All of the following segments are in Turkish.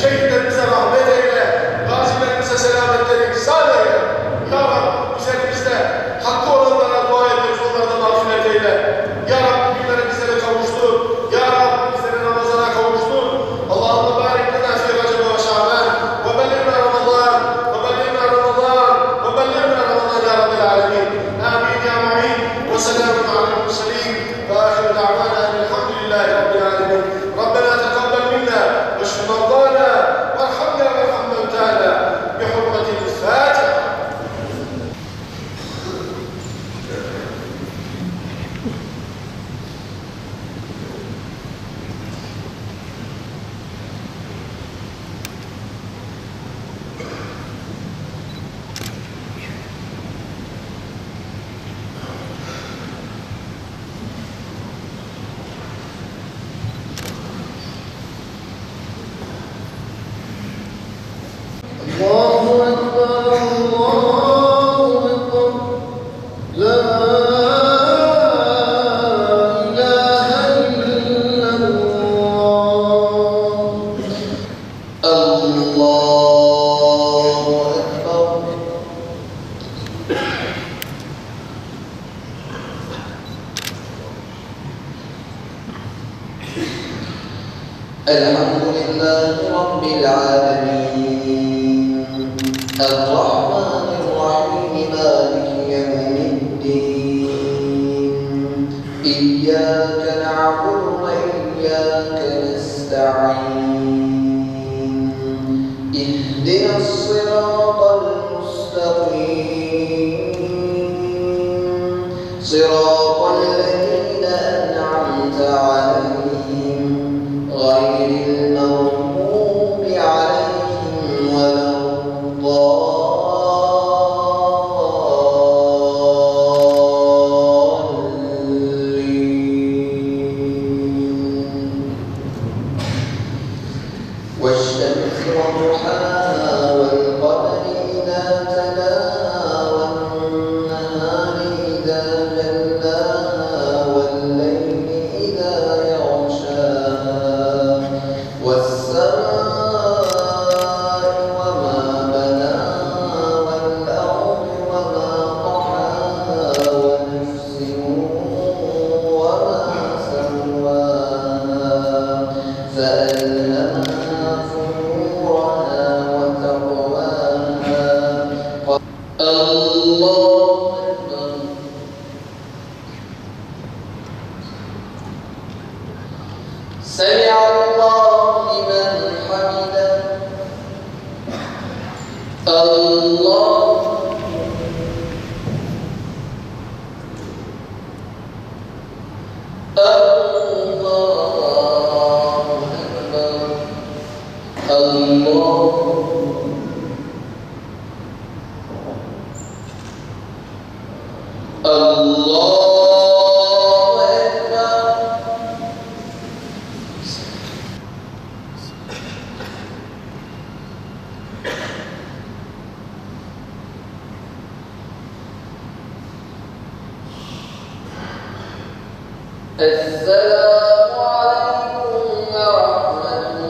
Şehitlerimize rahmet eyle, gazilerimize selamet eyle, ihsan eyle. Ya Rabbi üzerimizde hakkı olanlara dua ediyoruz, onlara da mağfiret eyle. Ya Rabbi günleri bizlere kavuştur. Ya Rabbi bizleri Ramazan'a kavuştur. Allahümme barik lana fi Recep ve Şaban ve bellighna Ramazan ve bellighna Ramazan ve bellighna Ramazan ya Rabbil alemin. Amin ya mu'in ve selamun alel murselin ve ahiru da'vana elhamdülillahi Rabbil alemin. Rabbena tekabbel minna ve şfi mardana وارحمنا وارحم موتانا بحرمة الفاتحة. الله أكبر الله أكبر لا إله إلا الله الله أكبر الحمد لله رب العالمين الرحمن الرحيم مالك يوم الدين إياك نعبد وإياك نستعين اهدنا الصراط المستقيم صراط الذين أنعمت عليهم غير المغضوب عليهم ولا والشمس وضحاها والقمر إذا تلاها والنهار إذا جلاها والليل إذا يغشاها والسماء وما بناها والأرض وما طحاها ونفس وما سواها فألهمها فجورها وتقواها الله أكبر سمع الله لمن حمده الله السلام عليكم ورحمة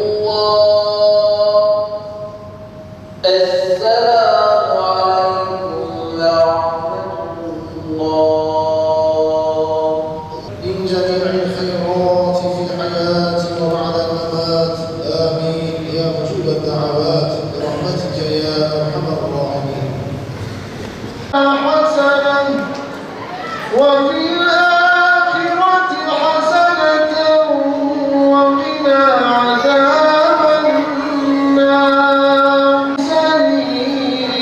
الله السلام عليكم ورحمة الله من جميع الخيرات في الحياة وبعد الممات آمين يا مجيب الدعوات برحمتك يا أرحم الراحمين. حسنا وفي الآخرة حسنة وقنا عذاب النار سبيل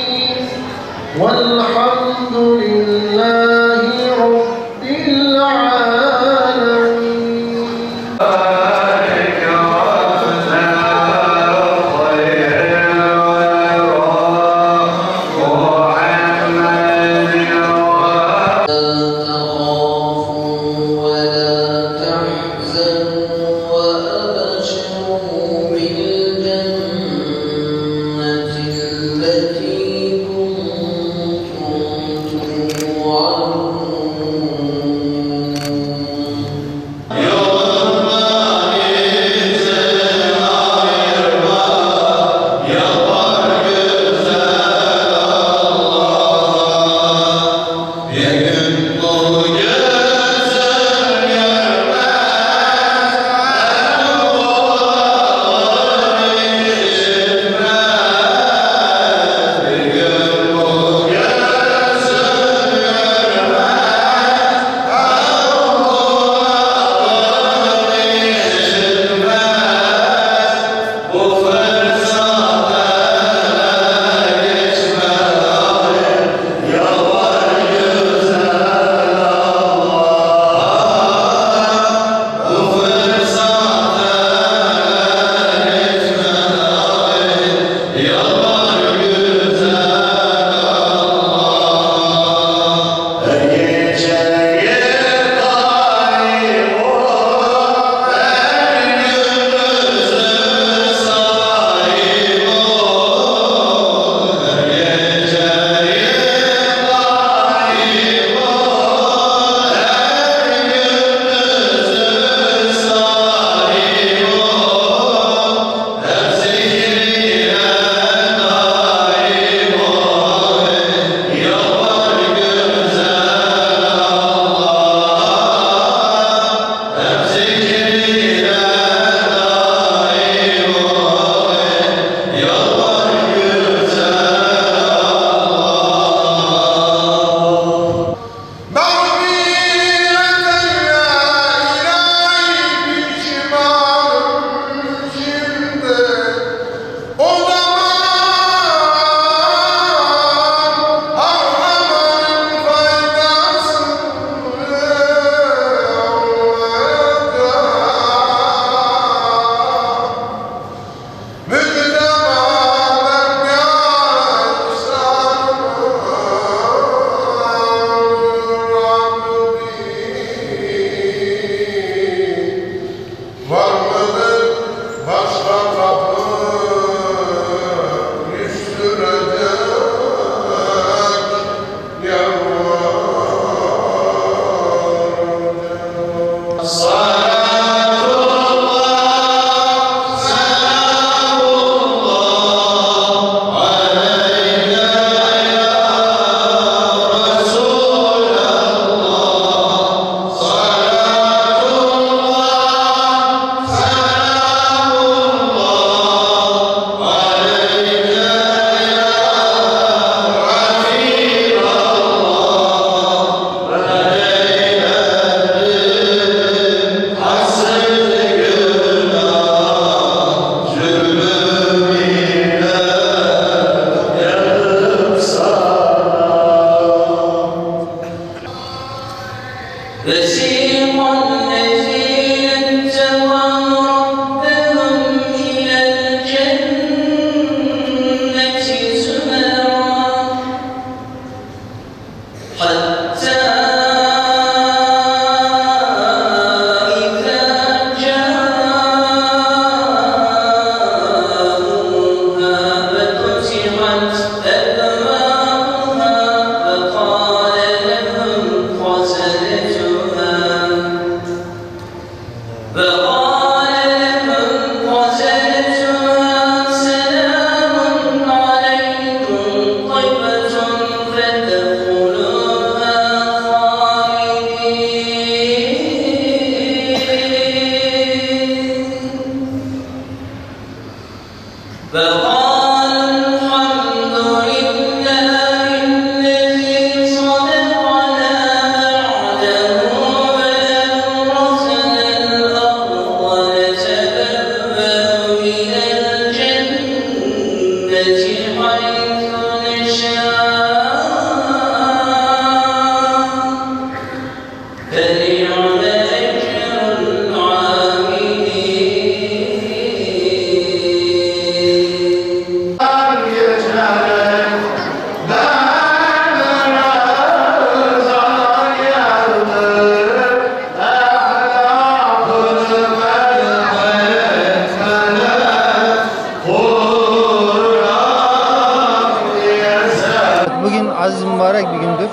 Bugün aziz mübarek bir gündür.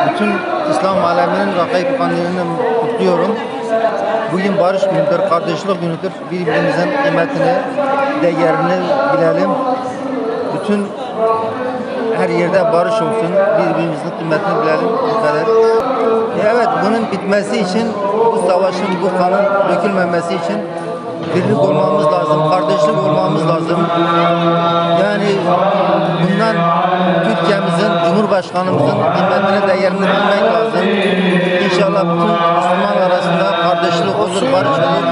Bütün İslam aleminin Rakayip Kandili'ni kutluyorum. Bugün barış günüdür, kardeşlik günüdür. Birbirimizin kıymetini, değerini bilelim. Bütün her yerde barış olsun, birbirimizin kıymetini bilelim. Bu kadar. Evet, bunun bitmesi için, bu savaşın, bu kanın dökülmemesi için birlik olmamız lazım, kardeşlik olmamız lazım. Yani bundan Türkiye'mizin, Cumhurbaşkanımızın kıymetini, değerini bilmek lazım. İnşallah bütün Müslüman arasında kardeşlik olur, barış olur.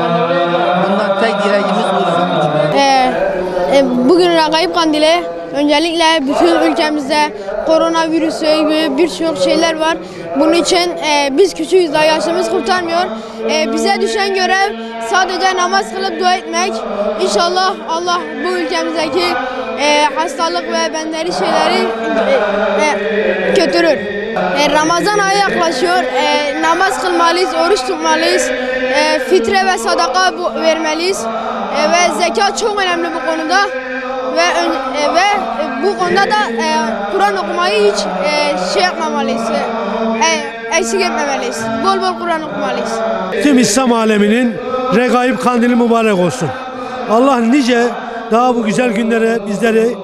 Bundan tek dileğimiz budur. Bugün Rakayip Kandili. Öncelikle bütün ülkemizde koronavirüsü gibi birçok şeyler var. Bunun için biz küçüğüz, daha yaşımız kurtarmıyor. Bize düşen görev sadece namaz kılıp dua etmek. İnşallah Allah bu ülkemizdeki hastalık ve benzeri şeyleri götürür. Ramazan ayı yaklaşıyor. Namaz kılmalıyız, oruç tutmalıyız. Fitre ve sadaka vermeliyiz. Ve zekat çok önemli bu konuda. Ve bu konuda da Kur'an okumayı hiç şey yapmamalıyız, eksik etmemeliyiz. Bol bol Kur'an okumalıyız. Tüm İslam aleminin Regaib Kandili mübarek olsun. Allah nice daha bu güzel günlere bizleri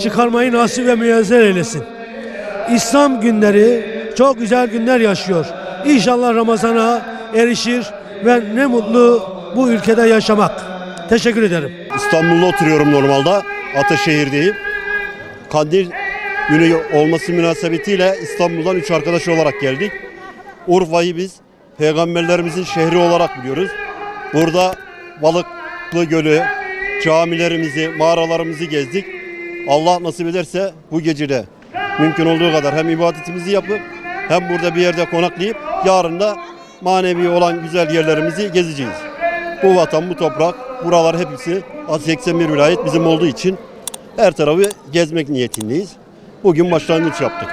çıkarmayı nasip ve müyesser eylesin. İslam günleri çok güzel günler yaşıyor. İnşallah Ramazan'a erişir ve ne mutlu bu ülkede yaşamak. Teşekkür ederim. İstanbul'da oturuyorum normalde. Ataşehir'deyim. Kandil günü olması münasebetiyle İstanbul'dan 3 arkadaş olarak geldik. Urfa'yı biz peygamberlerimizin şehri olarak biliyoruz. Burada Balıklı Gölü, camilerimizi, mağaralarımızı gezdik. Allah nasip ederse bu gecede mümkün olduğu kadar hem ibadetimizi yapıp hem burada bir yerde konaklayıp yarın da manevi olan güzel yerlerimizi gezeceğiz. Bu vatan, bu toprak, buralar hepsi 81 vilayet bizim olduğu için her tarafı gezmek niyetindeyiz. Bugün başlangıç yaptık.